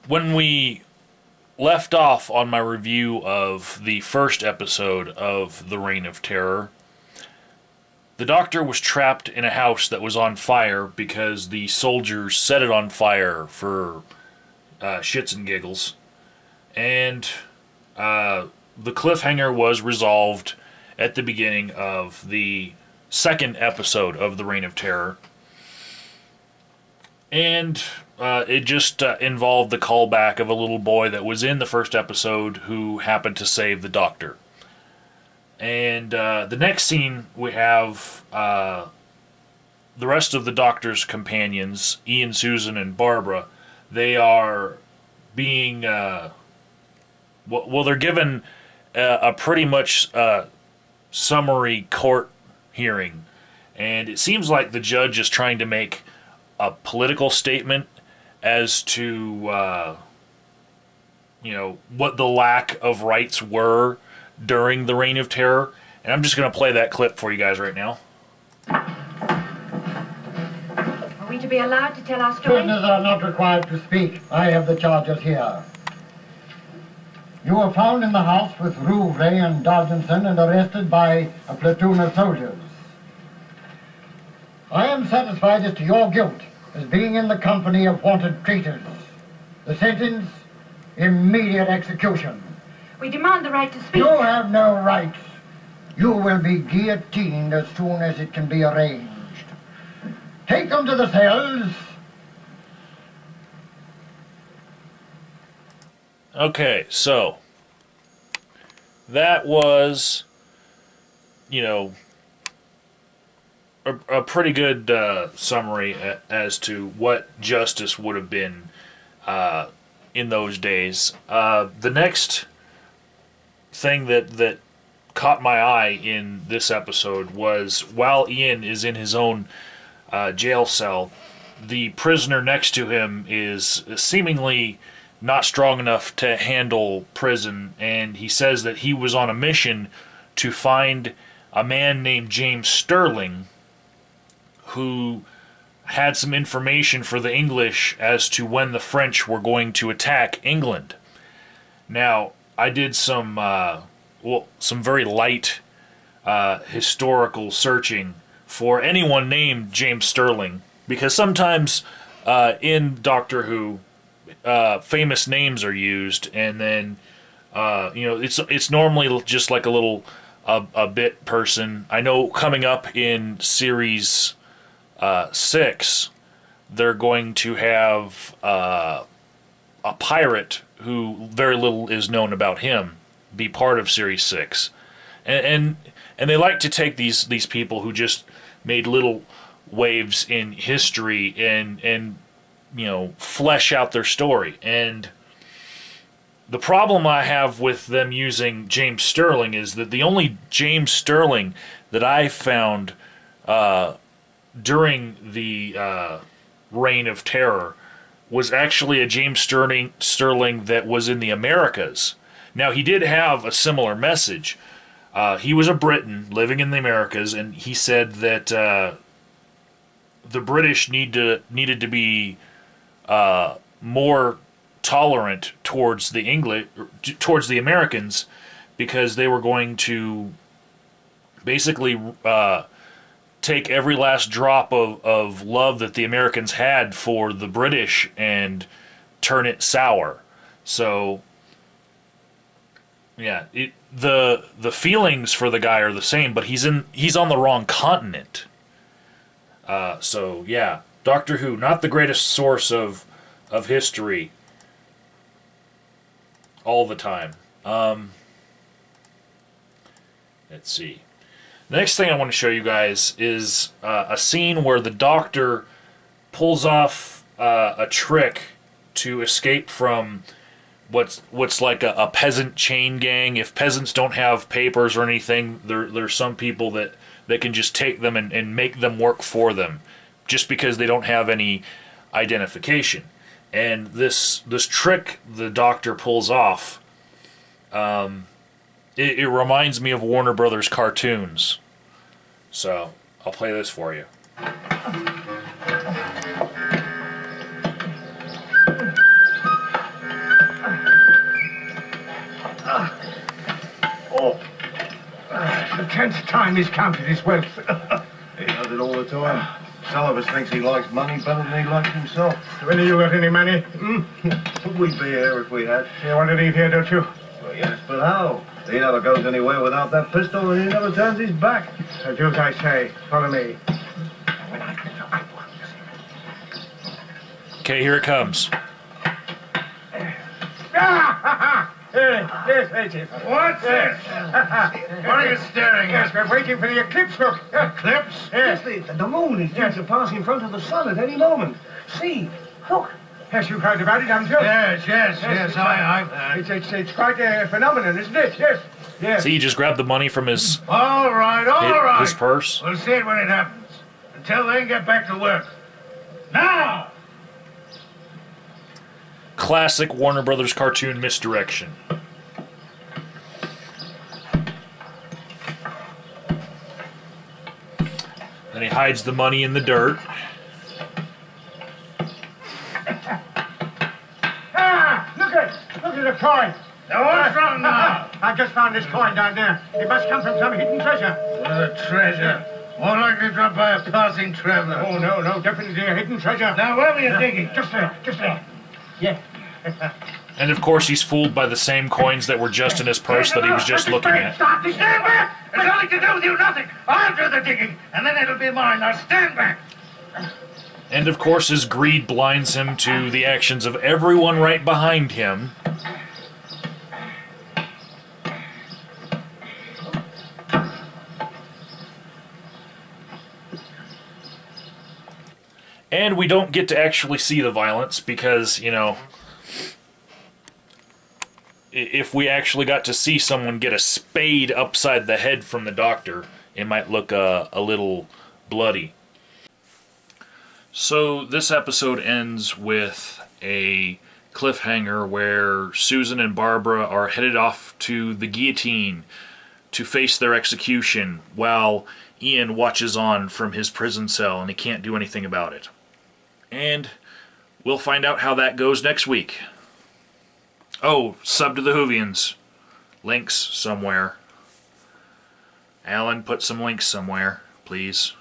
when we left off on my review of the first episode of The Reign of Terror, the Doctor was trapped in a house that was on fire because the soldiers set it on fire for shits and giggles. And the cliffhanger was resolved at the beginning of the second episode of The Reign of Terror. And it just involved the callback of a little boy that was in the first episode who happened to save the Doctor. And the next scene, we have the rest of the Doctor's companions, Ian, Susan, and Barbara. They are being, they're given a pretty much summary court hearing. And it seems like the judge is trying to make a political statement as to, what the lack of rights were during the Reign of Terror. And I'm just going to play that clip for you guys right now. Are we to be allowed to tell our story? Prisoners are not required to speak. I have the charges here. You were found in the house with Rouvre and Dargenson and arrested by a platoon of soldiers. I am satisfied as to your guilt as being in the company of wanted traitors. The sentence, immediate execution. We demand the right to speak. You have no rights. You will be guillotined as soon as it can be arranged. Take them to the cells. Okay, so that was, a pretty good summary as to what justice would have been in those days. The next thing that caught my eye in this episode was while Ian is in his own jail cell, the prisoner next to him is seemingly not strong enough to handle prison, and he says that he was on a mission to find a man named James Sterling who had some information for the English as to when the French were going to attack England. Now, I did some very light historical searching for anyone named James Sterling, because sometimes in Doctor Who, famous names are used, and then it's normally just like a little a bit person. I know coming up in series 6, they're going to have a pirate who very little is known about him be part of series 6, and they like to take these people who just made little waves in history and flesh out their story. And the problem I have with them using James Sterling is that the only James Sterling that I found during the Reign of Terror was actually a James Sterling that was in the Americas. Now, he did have a similar message. He was a Briton living in the Americas, and he said that the British needed to be more tolerant towards the Americans, because they were going to basically take every last drop of love that the Americans had for the British and turn it sour. So yeah, the feelings for the guy are the same, but he's on the wrong continent. So yeah, Doctor Who, not the greatest source of history all the time. Let's see. The next thing I want to show you guys is a scene where the Doctor pulls off a trick to escape from what's like a peasant chain gang. If peasants don't have papers or anything, there's some people that can just take them and make them work for them just because they don't have any identification. And this trick the Doctor pulls off, it reminds me of Warner Brothers cartoons. So I'll play this for you. the 10th time he's counted his wealth. He does it all the time. Some of us thinks he likes money better than he likes himself. When have you got any money? We'd be here if we had. You want to leave here, don't you? Well, yes, but how? He never goes anywhere without that pistol, and he never turns his back. So do as I say. Follow me. Okay, here it comes. Yes, Agent. What's this? What are you staring Yes, at? we're waiting for the eclipse, look. Eclipse? Yes. The moon is due to pass in front of the sun at any moment. See, look. Yes, you've heard about it, haven't you? Yes, I've heard. It's quite a phenomenon, isn't it? Yes. Yes. See, he just grabbed the money from his All right. his purse. We'll see it when it happens. Until then, get back to work. Now! Classic Warner Brothers cartoon misdirection. Then he hides the money in the dirt. Look at the coin. Now, what's wrong now? I just found this coin down there. It must come from some hidden treasure. The treasure. More likely dropped by a passing traveler. Oh, no, definitely a hidden treasure. Now, where were you digging? Just there. Yeah. And of course he's fooled by the same coins that were just in his purse that he was just looking at. Stop! Stand back! It's nothing to do with you, nothing. I'll do the digging, and then it'll be mine. Now, stand back. And of course his greed blinds him to the actions of everyone right behind him. And we don't get to actually see the violence because, you know, if we actually got to see someone get a spade upside the head from the doctor, it might look a little bloody. So this episode ends with a cliffhanger where Susan and Barbara are headed off to the guillotine to face their execution while Ian watches on from his prison cell and he can't do anything about it. And we'll find out how that goes next week. Oh, sub to the Whovians. Links somewhere. Alan, put some links somewhere, please.